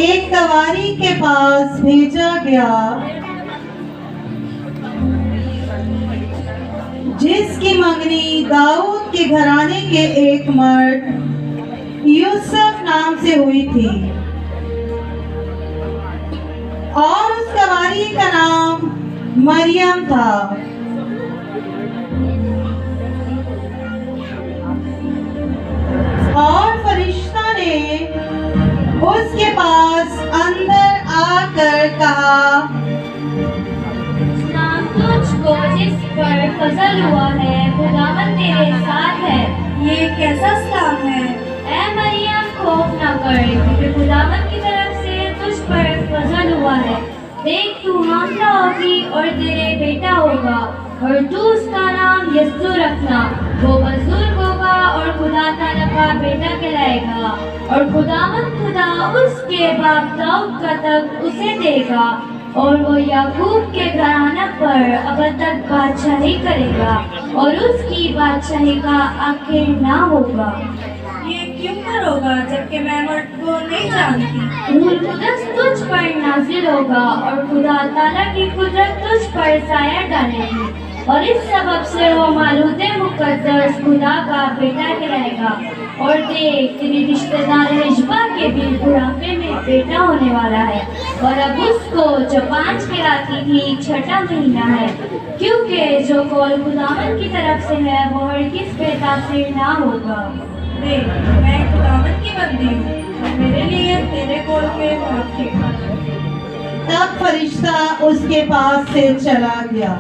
एक कवारी के पास भेजा गया जिसकी मंगनी दाऊद के घराने के एक मर्द यूसुफ नाम से हुई थी और उस कवारी का नाम मरियम था। और फरिश्ता ने उसके पास अंदर आकर कहा, नाम तुझको जिस पर फजल हुआ है खुदावंद तेरे साथ है। ये कैसा सलाम है? ऐ मरियम खौफ न कर, क्योंकि खुदावंद की तरफ से तुझ पर फजल हुआ है। देख तू हामला होगी और तेरे बेटा होगा और तू उसका नाम यस्सु रखना। वो बुजुर्ग होगा और खुदा ताला का बेटा कहलाएगा और खुदावंद खुदा उसके बाप दाऊद का तख्त उसे देगा और वो याकूब के घराना पर अब तक बादशाही करेगा और उसकी बादशाही का आखिर ना होगा। ये क्यों कर होगा जबकि मैं मर्द को नहीं जानती? रूह कुदस तुझ पर नाजिल होगा और खुदा ताला की कुदरत तुझ पर साया डालेगी और इस सबब से वो मालूद मुकद्दस खुदा का बेटा कहलाएगा। और देख तेरी रिश्तेदार रिश्बा के भी बुढ़ापे में बेटा होने वाला है और अब उसको जो 5 कहलाती थी 6ठा महीना है, क्योंकि जो कौल खुदावंद की तरफ से है वो हरगिज़ बेतासीर ना होगा। देख मैं खुदावंद की बंदी हूँ और मेरे लिए तेरे कौल के मुताबिक। तब फरिश्ता उसके पास से चला गया।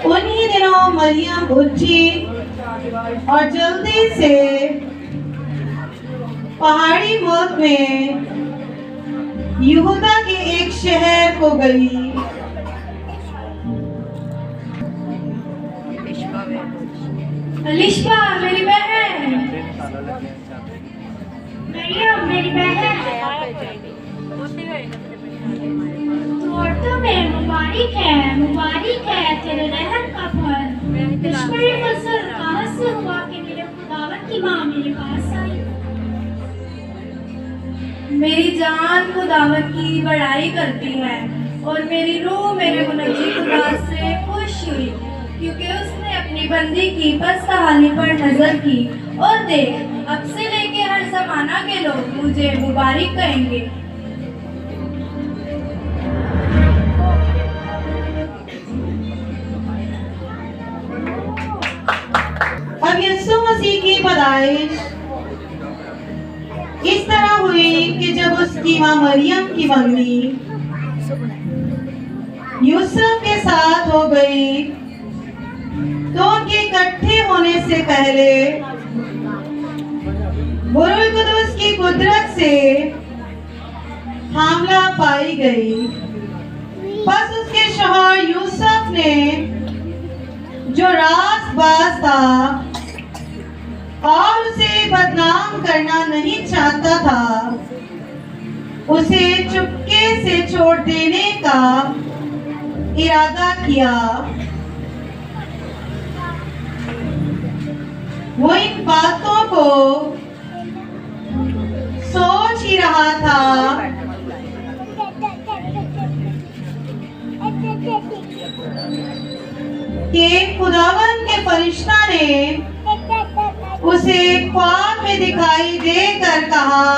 उन्हीं दिनों मरियम उठी और जल्दी से पहाड़ी मुल्क में यहूदा के एक शहर को गई। अलिशबा मेरी बहन। मरियम मेरी बहन। औरतों में मुबारक है तेरे रहम का फल। दुश्मनी फसल कहाँ से हुआ कि मेरे खुदावंद की माँ मेरे पास आई। मेरी जान खुदावंद की बड़ाई करती है और मेरी रूह मेरे मुनज्जी खुदा से खुश हुई, क्योंकि उसने अपनी बंदी की बदहाली पर नजर की। और देख अब से लेके हर जमाना के लोग मुझे मुबारक कहेंगे। अब यीशु मसीह की पैदाइश इस तरह हुई कि जब उसकी मां मरियम की मंगनी यूसुफ के साथ हो गई तो उनके इकट्ठे होने से पहले रूह कुदस की कुदरत से हामला पाई गई। बस उसके शौहर यूसुफ ने जो राज़बाज़ था और उसे बदनाम करना नहीं चाहता था, उसे चुपके से छोड़ देने का इरादा किया। वो इन बातों को सोच ही रहा था कि खुदावन के फरिश्ता ने उसे ख्वाब में दिखाई देकर कहा,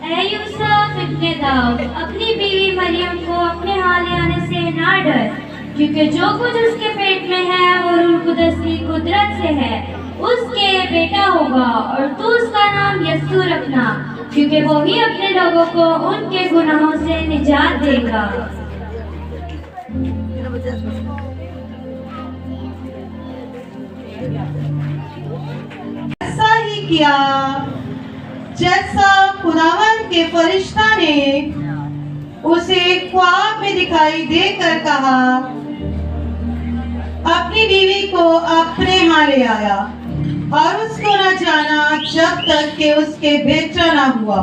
ऐ यूसुफ इब्ने दाऊद, अपनी बीवी मरियम को अपने हाल आने से ना डर, क्योंकि जो कुछ उसके पेट में है वो रूह कुदस की कुदरत से है। उसके बेटा होगा और तू उसका नाम यस्सु रखना, क्योंकि वो ही अपने लोगों को उनके गुनाहों से निजात देगा। ऐसा ही किया जैसा खुदावन के फरिश्ता ने उसे ख्वाब में दिखाई देकर कहा। अपनी बीवी को अपने यहाँ ले आया और उसको न जाना जब तक कि उसके बेटा न हुआ।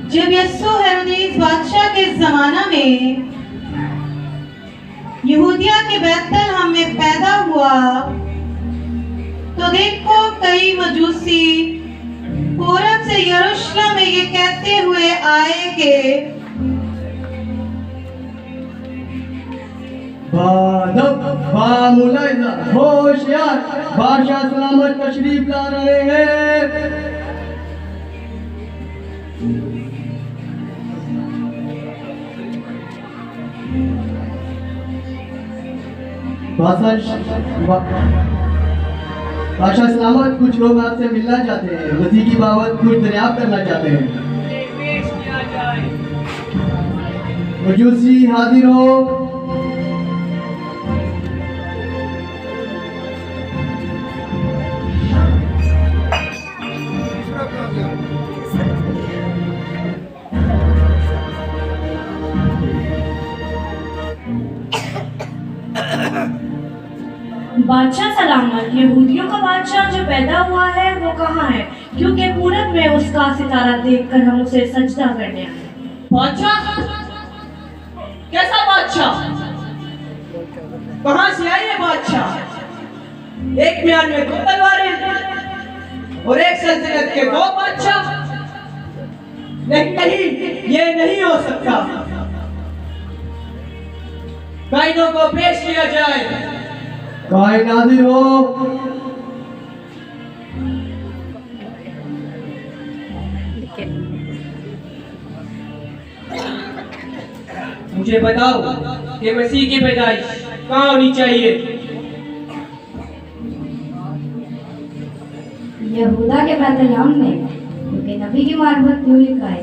जब यस्सु हेरोदेस बादशाह के जमाना में यहूदिया के बैतलहम में पैदा हुआ, तो देखो कई मजूसी पूरब से यरूशलेम में ये कहते हुए आए कि होशियार, बादशाह सलामत तशरीफ ला रहे हैं। बादशाह सलामत, कुछ लोग आपसे मिलना चाहते हैं, मसीह की बाबत कुछ दरियाफ्त करना चाहते हैं। मजूसी हाजिर हो। बादशाह सलामत, यहूदियों का बादशाह जो पैदा हुआ है वो कहाँ है? क्योंकि पूरब में उसका सितारा देखकर हम उसे सजदा करने आए। बादशाह? कैसा बादशाह? कहाँ से आई है बादशाह? एक म्यान में 2 तलवारें और एक सल्तनत के 2 बादशाह। नहीं, ये नहीं हो सकता। कायनों को पेश किया जाए। कायन हाजिर हो। मुझे बताओ कि मसीह की पैदाइश कहाँ होनी चाहिए? यहूदा के बैतलहम में, क्योंकि नबी की मार्फत यूं लिखा है,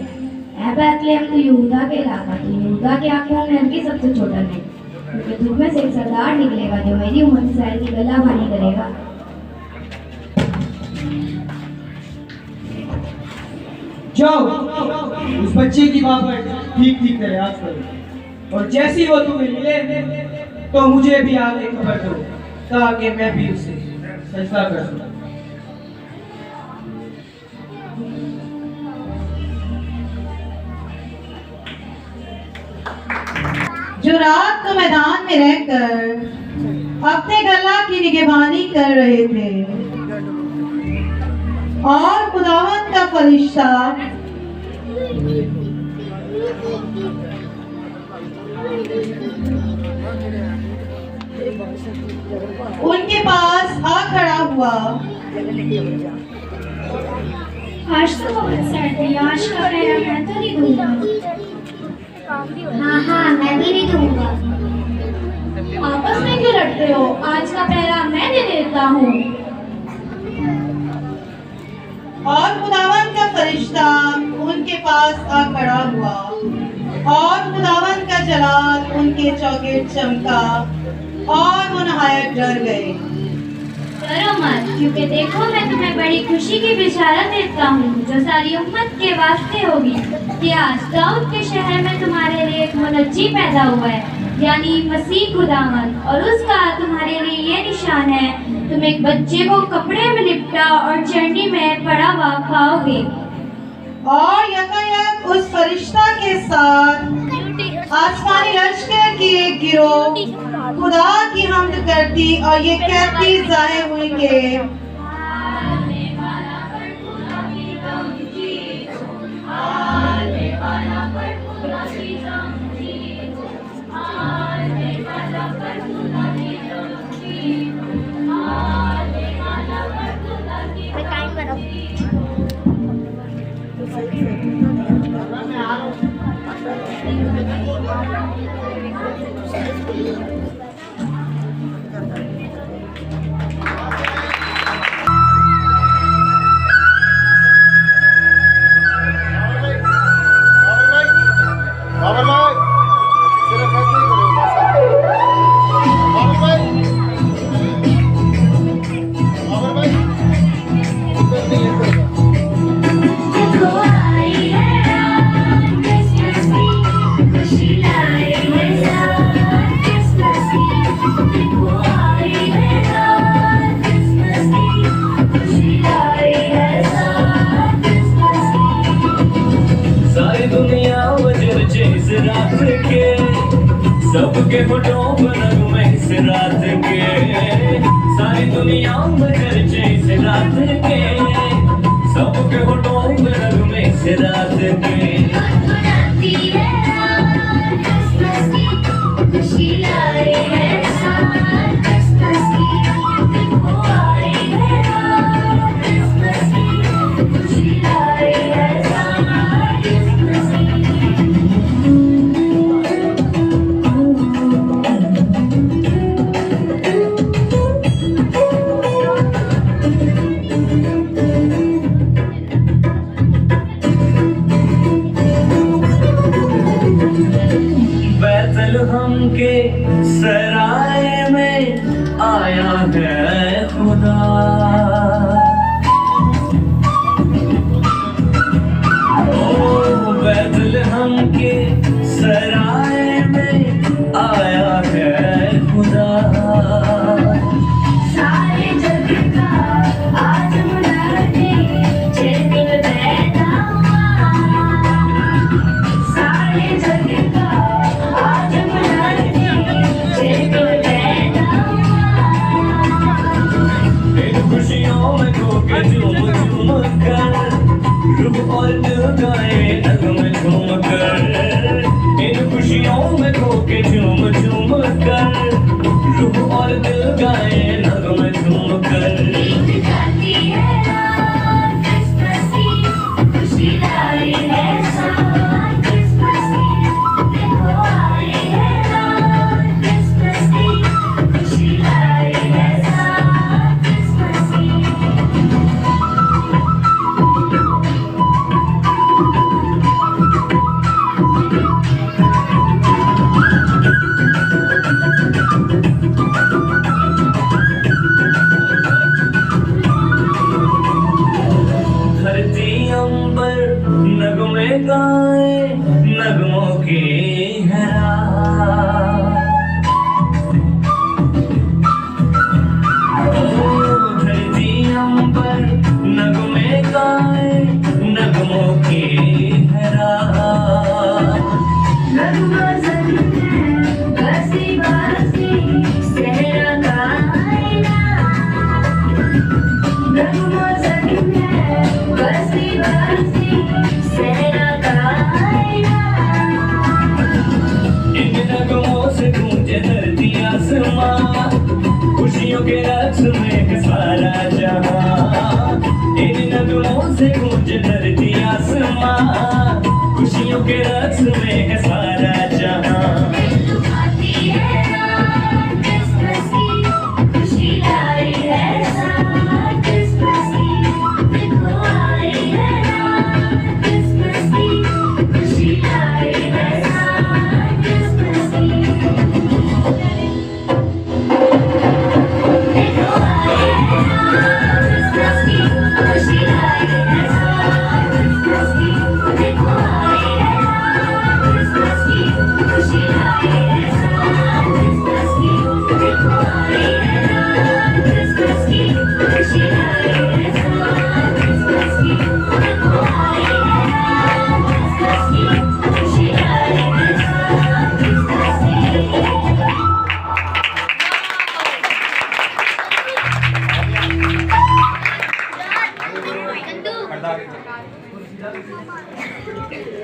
ऐ बैतलहम तो यहूदा के इलाका, तो यहूदा के आंखों में हल्की सबसे छोटा नहीं, क्योंकि तुम में से एक सरदार निकलेगा जो मेरी उम्मत इसराइल की गलाबानी करेगा। जाओ उस बच्चे की बाबत ठीक दरियाफ्त करो, और जैसी वो तुम्हें मिले तो मुझे भी आगे खबर दो, ताकि मैं भी उसे सजदा कर सकूं। जो रात को मैदान में रहकर अपने गला की निगहबानी कर रहे थे, और खुदावंद का फरिश्ता उनके पास आ खड़ा हुआ। आज तो बहुत सर्दी, आज का पहरा मैं तो नहीं दूंगा। हाँ, मैं भी नहीं दूंगा। आपस में क्यों लड़ते हो? आज का पहरा मैं दे देता हूँ। और खुदावंद का फरिश्ता उनके पास आ खड़ा हुआ, और खुदावंद का जलाल उनके चौगिर्द चमका, और वो नहायत डर गए। डरो मत, क्योंकि देखो मैं तुम्हें बड़ी खुशी की बिशारत देता हूँ, जो सारी उम्मत के वास्ते होगी, कि आज दाऊद के शहर में तुम्हारे लिए एक मुनज्जी पैदा हुआ है, यानी मसीह खुदावंद। और उसका तुम्हारे लिए ये निशान है, तुम एक बच्चे को कपड़े में लिपटा और चरनी में पड़ा हुआ पाओगे। और यकायक उस फरिश्ता के साथ आसमानी लश्कर की एक गिरोह खुदा की हमद करती और ये कहती जाहिर हुई कि सबके होठों पर नगमे इस रात के, सारी दुनिया में चर्चे इस रात के, सबके होठों पर नगमे इस रात के। गुनगुनाती है रात क्रिसमस की, खुशी लाई है साथ क्रिसमस की, देखो आई है रात क्रिसमस की, खुशी लाई है साथ क्रिसमस की। बैतलहम के सराय में आया है खुदा, ओ बैतलहम के सराय में आया है खुदा। सारे जग का आज मनाने ये दिन पैदा हुआ, सारे जग का आज मनाने ये दिन पैदा हुआ। इन खुशियों में खो के झूम झूम कर, रूह और दिल गाए नगमे झूम कर। इन खुशियों में खो के झूम झूम कर, रूह और दिल गाए नगमे झूम कर। बीत जाती है रात क्रिसमस की, खुशी लाई है साथ क्रिसमस की, देखो आई है रात क्रिसमस की, खुशी लाई है साथ क्रिसमस की। धरती अंबर नगमे गाए नगमों की है रात, ओ धरती अंबर नगमे गाए नगमों की है रात। नगमा ज़मीन है बसी बसी सहरा गायना, नगमा ज़मीन है बसी बसी सहरा गायना। इन नगमों से गूंजे धरती आसमां, खुशियों के रक्स में है सारा जहां। इन नगमों से गूंजे धरती आसमां, खुशियों के रक्स में है सारा जहां। गुनगुनाती है रात क्रिसमस की, खुशी लाई है साथ क्रिसमस की, देखो आई है रात क्रिसमस की, खुशी लाई है साथ क्रिसमस की। देखो आई है रात क्रिसमस की, खुशी लाई है साथ क्रिसमस की, देखो आई है रात क्रिसमस की, खुशी लाई है साथ क्रिसमस की, देखो आई है रात क्रिसमस की, खुशी लाई है साथ क्रिसमस की, देखो आई है रात क्रिसमस की, खुशी लाई है साथ क्रिसमस की।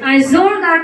आज जोरदार